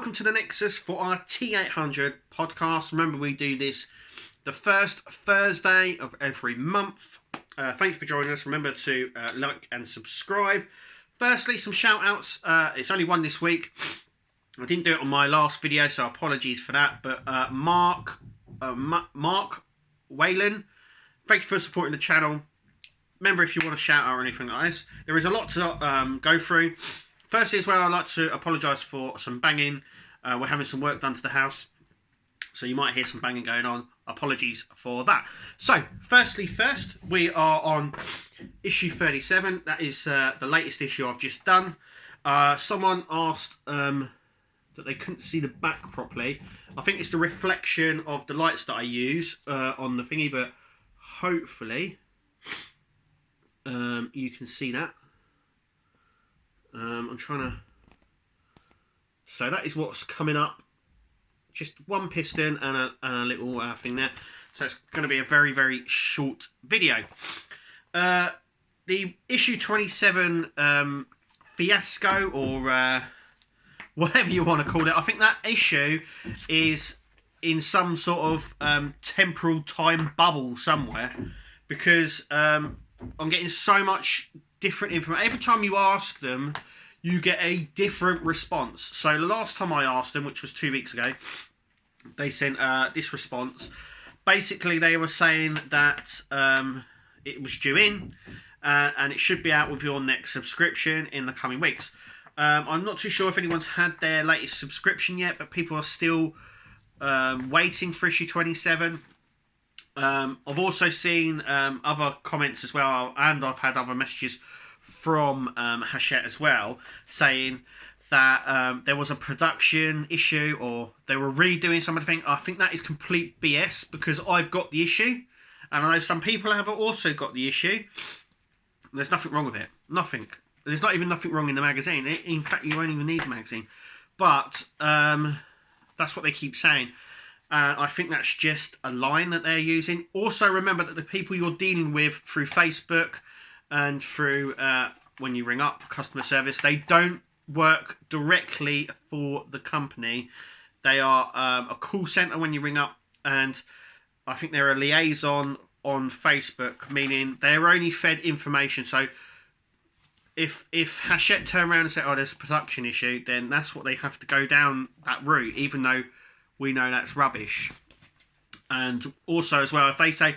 welcome to the Nexus for our T800 podcast. Remember, we do this the first Thursday of every month. Thank you for joining us. Remember to like and subscribe. Firstly, some shout outs. It's only one this week. I didn't do it on my last video, so apologies for that. But Mark Whalen, thank you for supporting the channel. Remember, if you want to shout out or anything like this, there is a lot to go through. Firstly, as well, I'd like to apologise for some banging. We're having some work done to the house, so you might hear some banging going on. Apologies for that. So, first, we are on issue 37. That is the latest issue I've just done. Someone asked that they couldn't see the back properly. I think it's the reflection of the lights that I use on the thingy, but hopefully you can see that. I'm trying to... So that is what's coming up. Just one piston and a little thing there. So it's going to be a very, very short video. The issue 27 fiasco, or whatever you want to call it. I think that issue is in some sort of temporal time bubble somewhere. Because I'm getting so much different information. Every time you ask them, you get a different response. So the last time I asked them, which was 2 weeks ago, they sent this response. Basically, they were saying that it was due in and it should be out with your next subscription in the coming weeks. I'm not too sure if anyone's had their latest subscription yet, but people are still waiting for issue 27. I've also seen other comments as well, and I've had other messages from Hachette as well, saying that there was a production issue, or they were redoing some of the thing. I think that is complete BS, because I've got the issue, and I know some people have also got the issue. There's nothing wrong with it. Nothing. There's not even nothing wrong in the magazine. In fact, you won't even need the magazine. But that's what they keep saying. I think that's just a line that they're using. Also, remember that the people you're dealing with through Facebook and through when you ring up customer service, they don't work directly for the company. They are a call centre when you ring up, and I think they're a liaison on Facebook, meaning they're only fed information. So if Hachette turn around and say, oh, there's a production issue, then that's what they have to go down that route, even though we know that's rubbish. And also as well, if they say,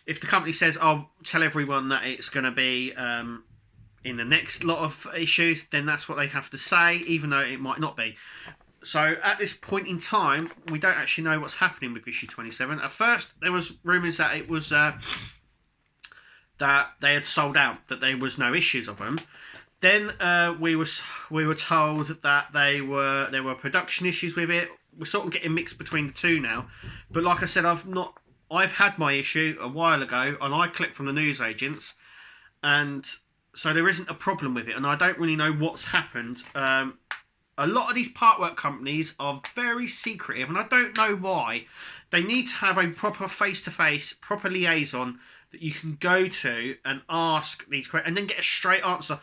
if the company says, I'll tell everyone that it's going to be in the next lot of issues, then that's what they have to say, even though it might not be. So at this point in time, we don't actually know what's happening with issue 27. At first, there was rumours that it was that they had sold out, that there was no issues of them. Then we were told that there were production issues with it. We're sort of getting mixed between the two now. But like I said, I've had my issue a while ago, and I clicked from the newsagents, and so there isn't a problem with it, and I don't really know what's happened. A lot of these partwork companies are very secretive, and I don't know why. They need to have a proper face-to-face, proper liaison that you can go to and ask these questions, and then get a straight answer,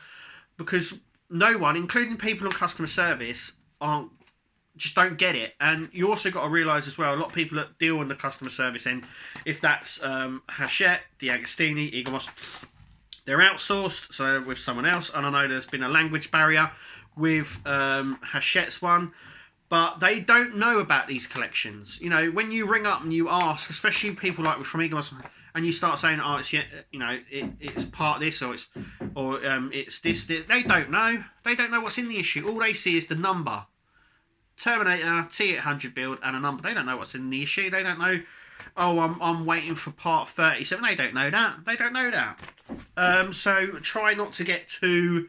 because no one, including people on customer service, just don't get it. And you also got to realise as well, a lot of people that deal on the customer service end, if that's Hachette, D'Agostini, Egomos, they're outsourced, so with someone else. And I know there's been a language barrier with Hachette's one, but they don't know about these collections. You know, when you ring up and you ask, especially people like from Egomos, and you start saying, oh, it's, you know, it's part of this, or it's this. They don't know. They don't know what's in the issue. All they see is the number. Terminator, T800 build, and a number. They don't know what's in the issue. They don't know, oh, I'm waiting for part 37. They don't know that. They don't know that. So try not to get too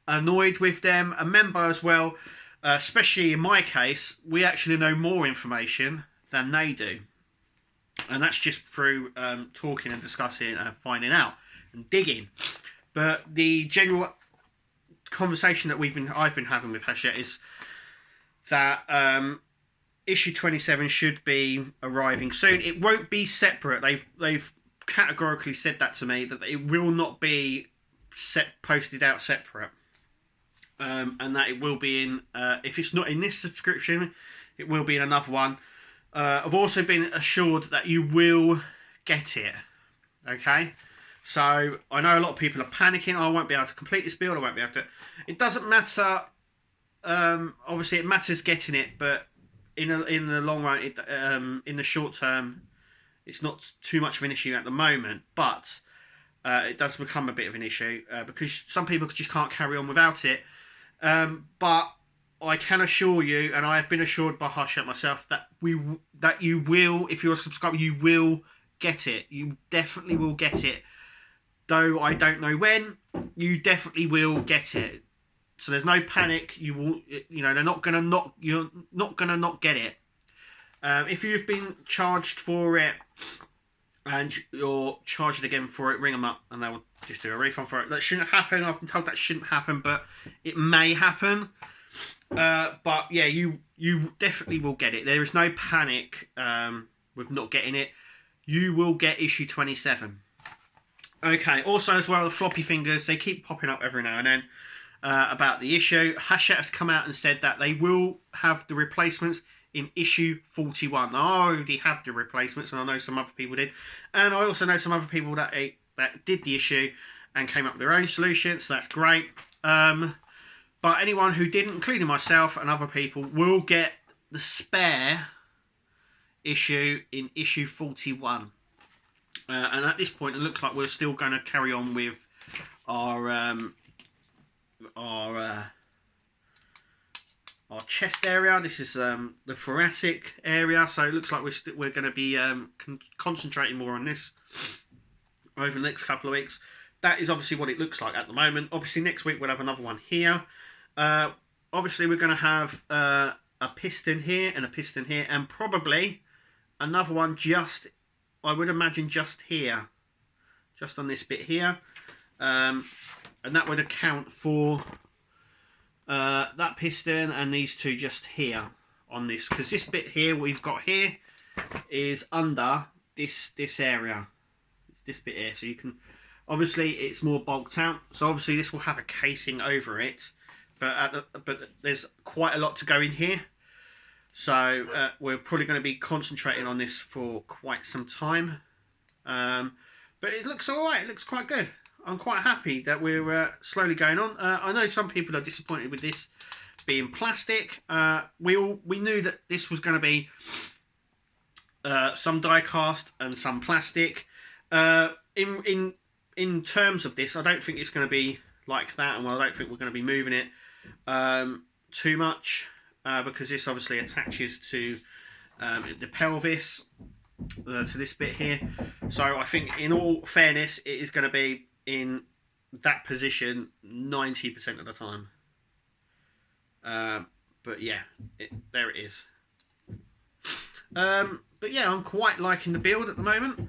annoyed with them. Remember as well, especially in my case, we actually know more information than they do. And that's just through talking and discussing and finding out and digging. But the general conversation that I've been having with Hachette is that issue 27 should be arriving soon. It won't be separate. They've categorically said that to me, that it will not be posted out separate. and that it will be in, if it's not in this subscription, it will be in another one. I've also been assured that you will get it. Okay, so I know a lot of people are panicking. I won't be able to complete this build. I won't be able to. It doesn't matter. Obviously, it matters getting it, but in the long run, in the short term, it's not too much of an issue at the moment. But it does become a bit of an issue because some people just can't carry on without it. But I can assure you, and I have been assured by Hachette myself, that you will, if you're a subscriber, you will get it. You definitely will get it. Though I don't know when, you definitely will get it. So there's no panic. You will, they're not gonna not. You're not gonna not get it. If you've been charged for it and you're charged again for it, ring them up and they will just do a refund for it. That shouldn't happen. I've been told that shouldn't happen, but it may happen. But yeah, you definitely will get it. There is no panic with not getting it. You will get issue 27. Okay. Also, as well, the floppy fingers, they keep popping up every now and then about the issue. Hachette has come out and said that they will have the replacements in issue 41. I already have the replacements, and I know some other people did, and I also know some other people that did the issue and came up with their own solution. So that's great. But anyone who didn't, including myself and other people, will get the spare issue in issue 41. And at this point, it looks like we're still going to carry on with our chest area. This is the thoracic area, so it looks like we're going to be concentrating more on this over the next couple of weeks. That is obviously what it looks like at the moment. Obviously, next week we'll have another one here. Obviously, we're going to have a piston here and a piston here, and probably another one just, I would imagine, just here, just on this bit here, and that would account for that piston and these two just here on this, because this bit here we've got here is under this area. It's this bit here, so you can, obviously it's more bulked out, so obviously this will have a casing over it, but there's quite a lot to go in here, so we're probably going to be concentrating on this for quite some time, but it looks alright. It looks quite good. I'm quite happy that we're slowly going on. I know some people are disappointed with this being plastic. We knew that this was going to be some die cast and some plastic. In terms of this, I don't think it's going to be like that, and I don't think we're going to be moving it too much because this obviously attaches to the pelvis, to this bit here. So I think, in all fairness, it is going to be in that position 90% of the time. But yeah, there it is. But yeah, I'm quite liking the build at the moment.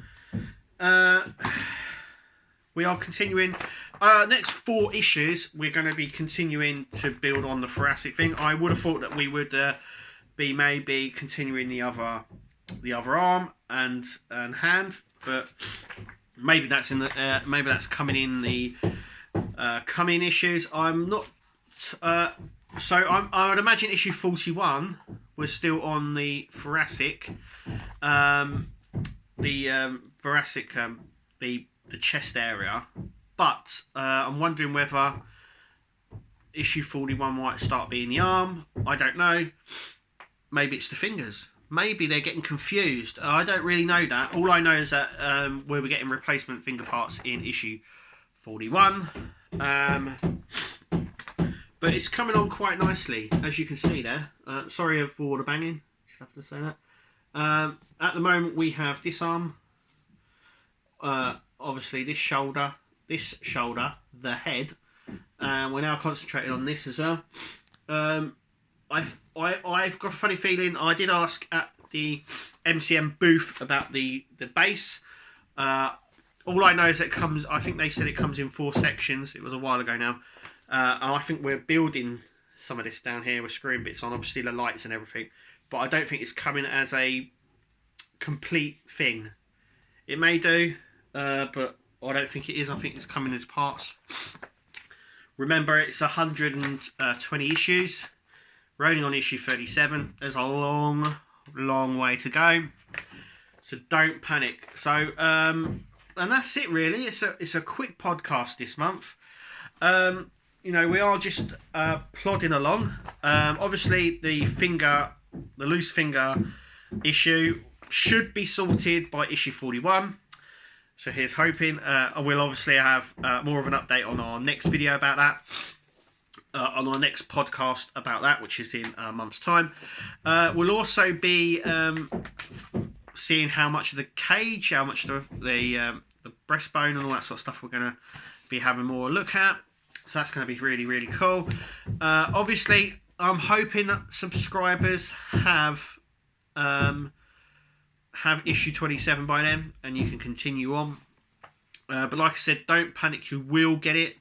We are continuing. Next 4 issues, we're going to be continuing to build on the thoracic thing. I would have thought that we would be maybe continuing the other arm and hand, but maybe that's in the maybe that's coming in the coming issues. I'm not. So I would imagine issue 41 was still on the thoracic, the chest area, but I'm wondering whether issue 41 might start being the arm. I don't know. Maybe it's the fingers. Maybe they're getting confused. I don't really know that. All I know is that we were getting replacement finger parts in issue 41. But it's coming on quite nicely, as you can see there. Sorry for all the banging. Just have to say that. At the moment, we have this arm. Obviously, this shoulder, the head. We're now concentrating on this as well. I've got a funny feeling. I did ask at the MCM booth about the base. All I know is that it comes. I think they said it comes in 4 sections. It was a while ago now, and I think we're building some of this down here. We're screwing bits on, obviously the lights and everything, but I don't think it's coming as a complete thing. It may do, but I don't think it is. I think it's coming as parts. Remember, it's 120 issues. We're only on issue 37. There's a long way to go. So don't panic. So, and that's it really. It's a quick podcast this month. You know, we are just plodding along. Obviously, the loose finger issue should be sorted by issue 41. So here's hoping. We'll obviously have more of an update on our next video about that. On our next podcast about that, which is in a month's time. We'll also be seeing how much of the cage, how much of the breastbone and all that sort of stuff we're going to be having more look at. So that's going to be really, really cool. Obviously, I'm hoping that subscribers have issue 27 by then, and you can continue on. But like I said, don't panic. You will get it.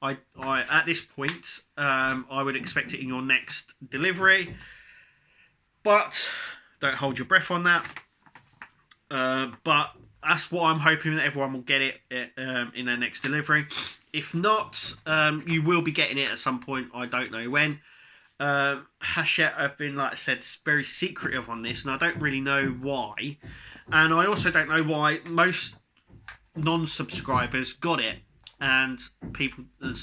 I at this point, I would expect it in your next delivery. But don't hold your breath on that. But that's what I'm hoping, that everyone will get it in their next delivery. If not, you will be getting it at some point. I don't know when. Hachette have been, like I said, very secretive on this, and I don't really know why. And I also don't know why most non-subscribers got it and people and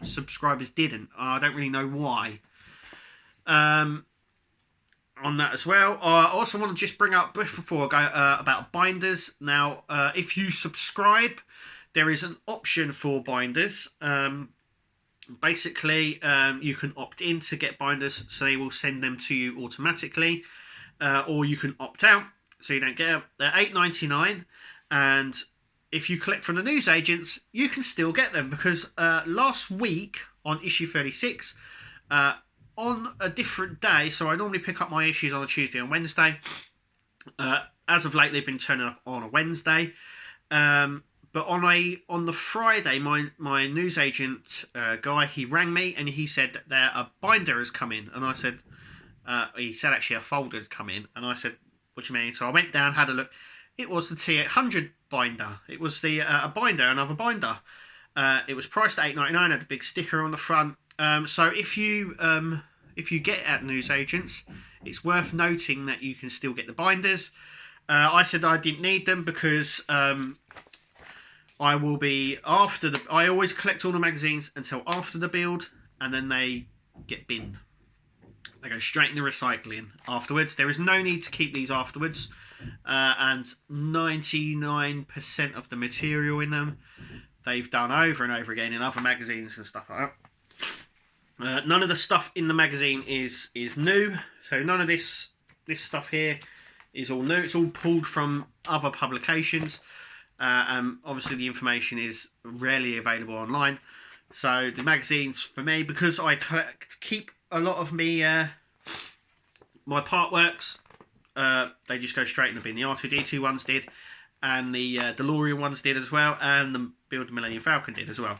subscribers didn't. I don't really know why. On that as well, I also want to just bring up before I go about binders. Now, if you subscribe, there is an option for binders. Basically, you can opt in to get binders, so they will send them to you automatically, or you can opt out, so you don't get them. They're $8.99, and if you collect from the newsagents, you can still get them, because last week on issue 36, on a different day, so I normally pick up my issues on a Tuesday and Wednesday. As of late, they've been turning up on a Wednesday. But on the Friday, my newsagent guy, he rang me and he said that a binder has come in, and I said, he said actually a folder has come in, and I said, what do you mean? So I went down, had a look. It was the T800 binder. It was the a binder, another binder. It was priced at $8.99. Had a big sticker on the front. So if you get it at newsagents, it's worth noting that you can still get the binders. I said I didn't need them because I will be after the. I always collect all the magazines until after the build, and then they get binned. They go straight in the recycling afterwards. There is no need to keep these afterwards, and 99% of the material in them they've done over and over again in other magazines and stuff like that. None of the stuff in the magazine is new, so none of this stuff here is all new. It's all pulled from other publications. And obviously the information is rarely available online. So the magazines, for me, because I keep a lot of my part works, they just go straight in the bin. The R2-D2 ones did, and the DeLorean ones did as well, and the Build the Millennium Falcon did as well.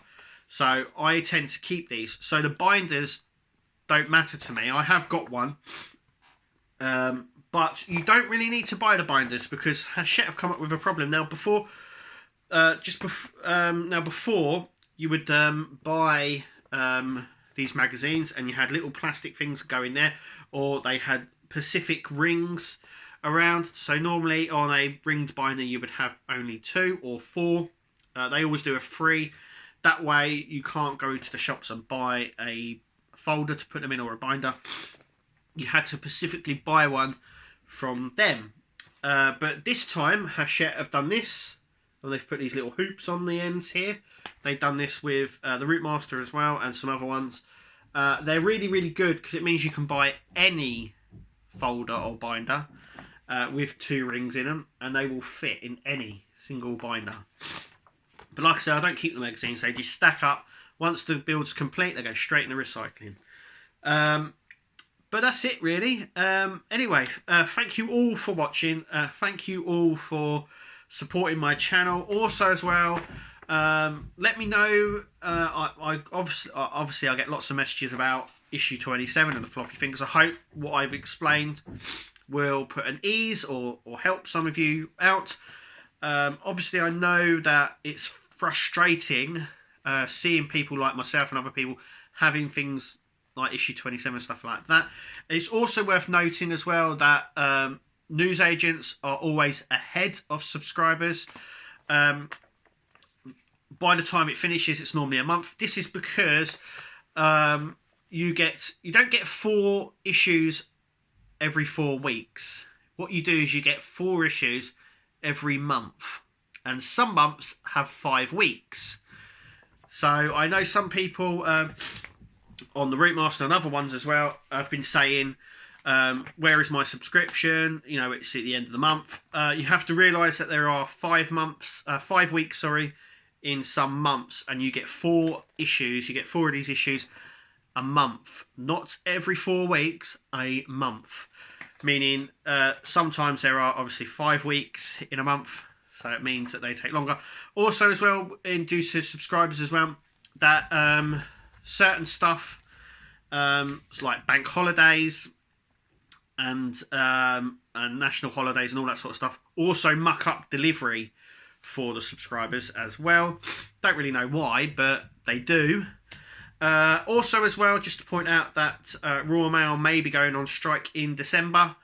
So I tend to keep these. So the binders don't matter to me. I have got one. But you don't really need to buy the binders, because Hachette have come up with a problem. Now, before you would buy these magazines, and you had little plastic things go in there, or they had Pacific rings around. So normally on a ringed binder you would have only 2 or 4. They always do a 3. That way you can't go to the shops and buy a folder to put them in, or a binder. You had to specifically buy one from them. But this time Hachette have done this, and they've put these little hoops on the ends here. They've done this with the Rootmaster as well, and some other ones. They're really, really good, because it means you can buy any folder or binder with 2 rings in them, and they will fit in any single binder. But like I said, I don't keep the magazines. They just stack up. Once the build's complete, they go straight in the recycling. But that's it, really. Anyway, thank you all for watching. Thank you all for supporting my channel. Also, as well, let me know. I obviously I get lots of messages about issue 27 and the floppy fingers. I hope what I've explained will put an ease or help some of you out. Obviously, I know that it's frustrating seeing people like myself and other people having things like issue 27, stuff like that. It's also worth noting as well that news agents are always ahead of subscribers. By the time it finishes, it's normally a month. This is because you don't get 4 issues every 4 weeks. What you do is you get 4 issues every month, and some months have 5 weeks. So I know some people on the Route Master and other ones as well have been saying, where is my subscription? You know, it's at the end of the month. You have to realise that there are 5 weeks, in some months, and you get 4 issues. You get 4 of these issues a month, not every 4 weeks, a month. Meaning, sometimes there are obviously 5 weeks in a month, so it means that they take longer. Also, as well, induces subscribers as well that certain stuff, like bank holidays and national holidays and all that sort of stuff, also muck up delivery for the subscribers as well. Don't really know why, but they do. Also as well, just to point out that Royal Mail may be going on strike in December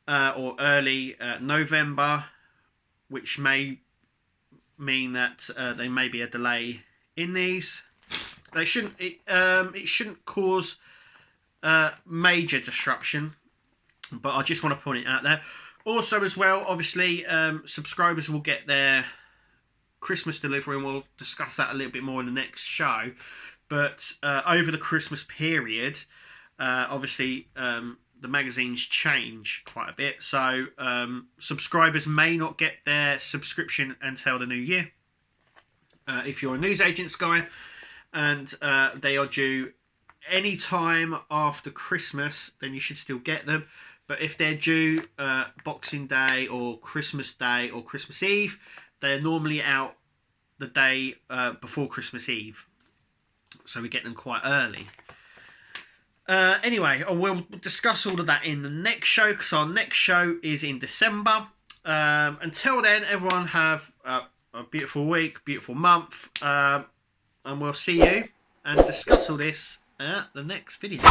or early November, which may mean that there may be a delay in these. It shouldn't cause major disruption, but I just want to point it out there. Also as well, obviously, subscribers will get their Christmas delivery, and we'll discuss that a little bit more in the next show. But over the Christmas period, obviously, the magazines change quite a bit. So subscribers may not get their subscription until the new year. If you're a newsagent's guy and they are due any time after Christmas, then you should still get them. But if they're due Boxing Day or Christmas Eve, they're normally out the day before Christmas Eve. So we get them quite early. Anyway, we'll discuss all of that in the next show, because our next show is in December. Until then, everyone have a beautiful week, beautiful month, and we'll see you and discuss all this at the next video.